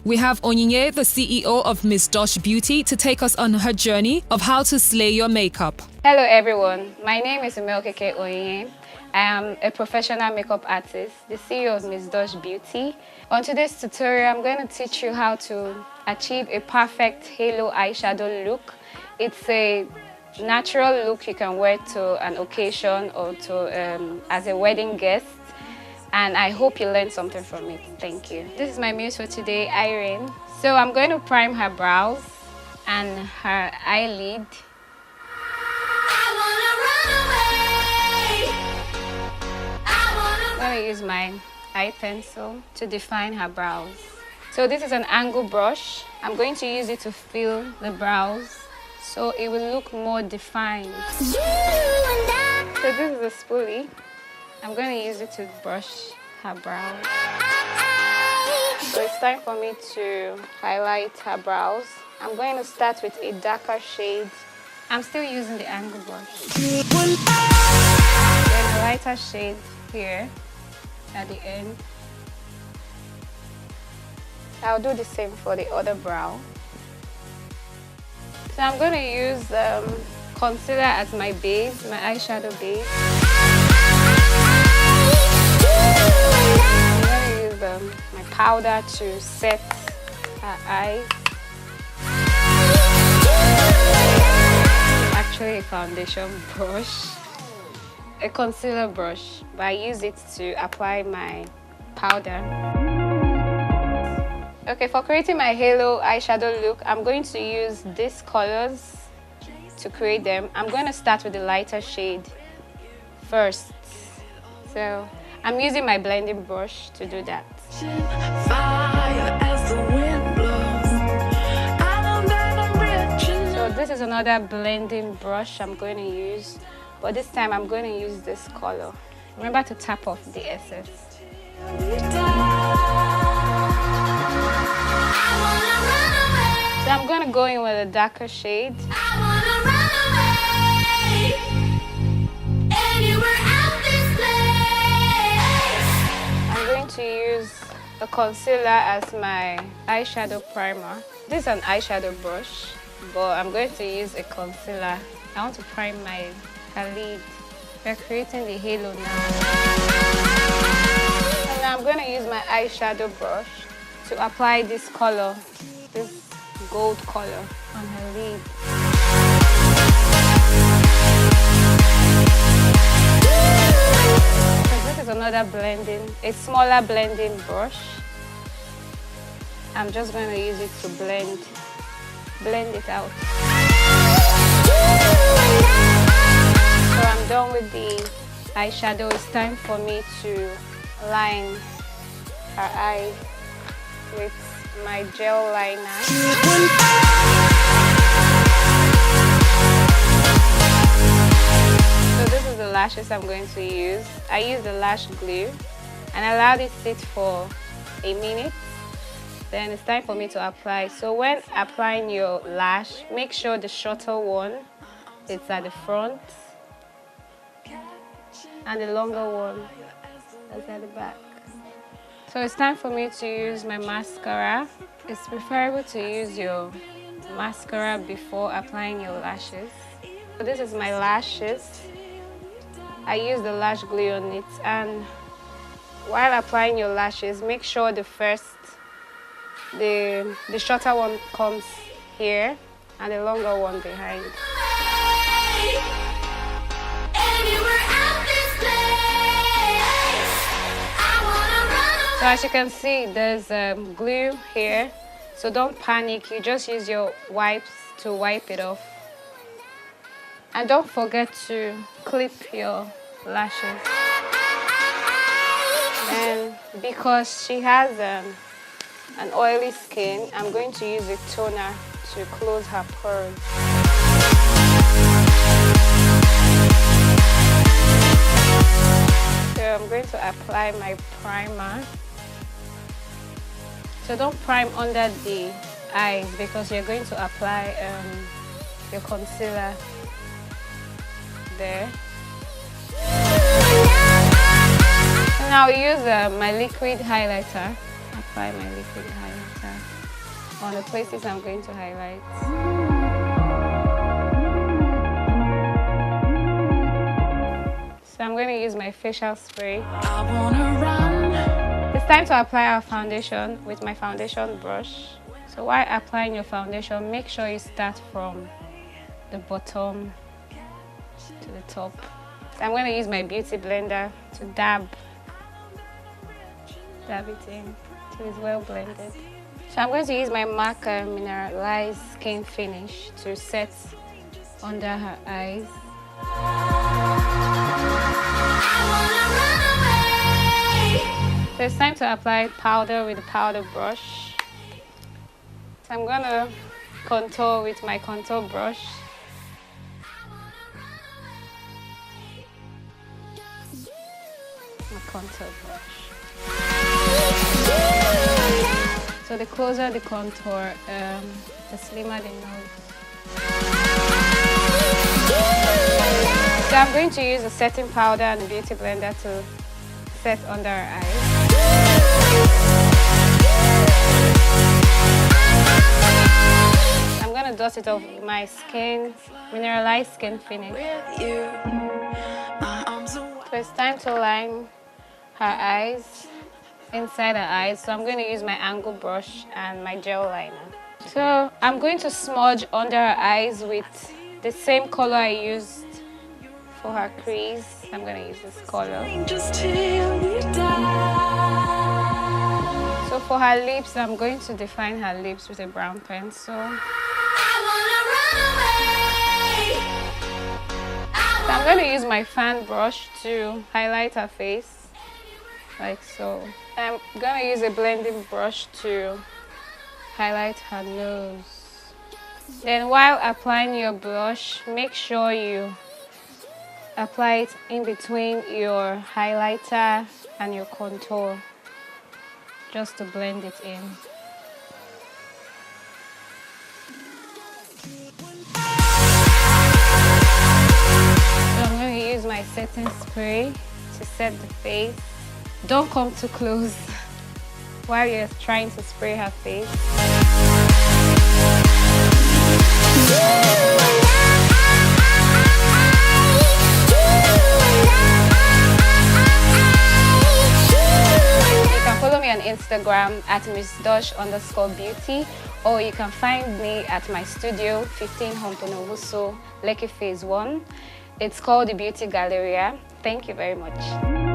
We have Onyinye, the CEO of Miss Dosh Beauty, to take us on her journey of how to slay your makeup. Hello everyone, my name is Umeokeke Onyinye. I am a professional makeup artist, the CEO of Miss Dosh Beauty. On today's tutorial, I'm going to teach you how to achieve a perfect halo eyeshadow look. It's a natural look you can wear to an occasion or to as a wedding guest. And I hope you learned something from it. Thank you. This is my muse for today, Irene. So I'm going to prime her brows and her eyelid. I'm going to use my eye pencil to define her brows. So this is an angle brush. I'm going to use it to fill the brows so it will look more defined. So this is a spoolie. I'm going to use it to brush her brows. So it's time for me to highlight her brows. I'm going to start with a darker shade. I'm still using the angle brush. Then a lighter shade here at the end. I'll do the same for the other brow. So I'm going to use concealer as my base, my eyeshadow base. I'm going to use my powder to set her eyes. Actually a foundation brush, a concealer brush, but I use it to apply my powder. Okay, for creating my halo eyeshadow look, I'm going to use these colors to create them. I'm going to start with the lighter shade first. So I'm using my blending brush to do that. So this is another blending brush I'm going to use, but this time I'm going to use this color. Remember to tap off the excess. So I'm going to go in with a darker shade. I'm going to use a concealer as my eyeshadow primer. This is an eyeshadow brush, but I'm going to use a concealer. I want to prime my lid. We're creating the halo now. And now I'm going to use my eyeshadow brush to apply this color, this gold color on her lid. So this is another blending, a smaller blending brush. I'm just going to use it to blend it out. So I'm done with the eyeshadow. It's time for me to line her eyes with my gel liner. So this is the lashes I'm going to use. I use the lash glue and allowed it sit for a minute. Then it's time for me to apply. So when applying your lash, make sure the shorter one is at the front and the longer one is at the back. So it's time for me to use my mascara. It's preferable to use your mascara before applying your lashes. So this is my lashes. I use the lash glue on it, and while applying your lashes, make sure the shorter one comes here and the longer one behind. So as you can see, there's glue here, so don't panic. You just use your wipes to wipe it off. And don't forget to clip your lashes. And because she has an oily skin, I'm going to use a toner to close her pores. So I'm going to apply my primer. So don't prime under the eyes because you're going to apply your concealer there. Now I use my liquid highlighter. Apply my liquid highlighter on the places I'm going to highlight. So I'm going to use my facial spray. It's time to apply our foundation with my foundation brush. So while applying your foundation, make sure you start from the bottom to the top. So I'm going to use my beauty blender to dab it in till it's well blended. So I'm going to use my MAC mineralized skin finish to set under her eyes. So it's time to apply powder with the powder brush. So I'm going to contour with my contour brush. My contour brush. So the closer the contour, the slimmer the nose. So I'm going to use a setting powder and the beauty blender to set under her eyes. I'm going to dust it off with my mineralized skin finish. So it's time to line her eyes, inside her eyes. So I'm going to use my angle brush and my gel liner. So I'm going to smudge under her eyes with the same color I used for her crease. I'm going to use this color. So for her lips, I'm going to define her lips with a brown pencil. So I'm going to use my fan brush to highlight her face, like so. I'm going to use a blending brush to highlight her nose. Then while applying your blush, make sure you apply it in between your highlighter and your contour, just to blend it in. So I'm going to use my setting spray to set the face. Don't come too close while you're trying to spray her face. You can follow me on Instagram at MissDosh_beauty, or you can find me at my studio, 15 Homponovuso, Lekki Phase 1. It's called the Beauty Galleria. Thank you very much.